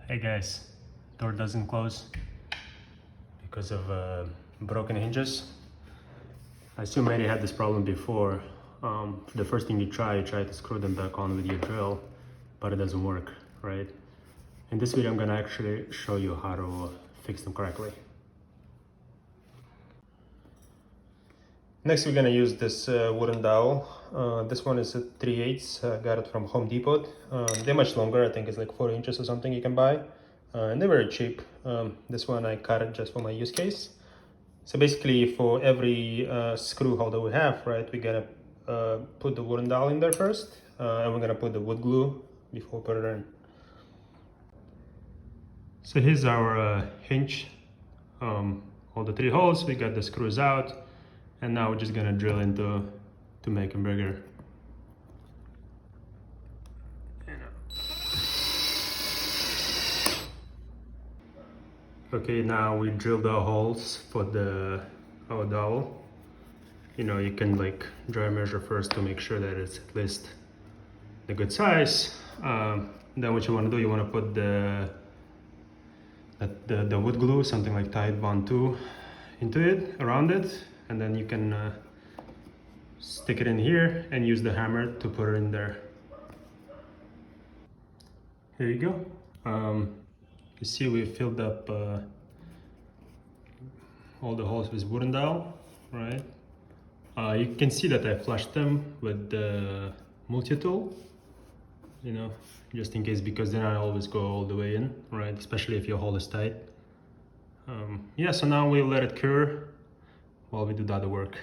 Hey guys, door doesn't close because of broken hinges. I assume Eddie had this problem before. The first thing you try to screw them back on with your drill, but it doesn't work, right? In this video I'm gonna actually show you how to fix them correctly. Next we're gonna use this wooden dowel. This one is a 3/8. Got it from Home Depot. They're much longer, I think it's like 4 inches or something you can buy. And they're very cheap. This one I cut it just for my use case. So basically for every screw holder we have, right, we gotta put the wooden dowel in there first. And we're gonna put the wood glue before we put it in. So here's our hinge. All the 3 holes, we got the screws out. And now we're just gonna drill into to make them bigger. Okay, now we drilled the holes for our dowel. You know, you can like dry measure first to make sure that it's at least the good size. Then what you want to do, you want to put the wood glue, something like Tide Bond 2, into it, around it, and then you can stick it in here and use the hammer to put it in there. Here you go. You see we filled up all the holes with wooden dowel, right? You can see that I flushed them with the multi-tool, you know, just in case, because then I always go all the way in, right? Especially if your hole is tight. Yeah, so now we'll let it cure while we do the other work.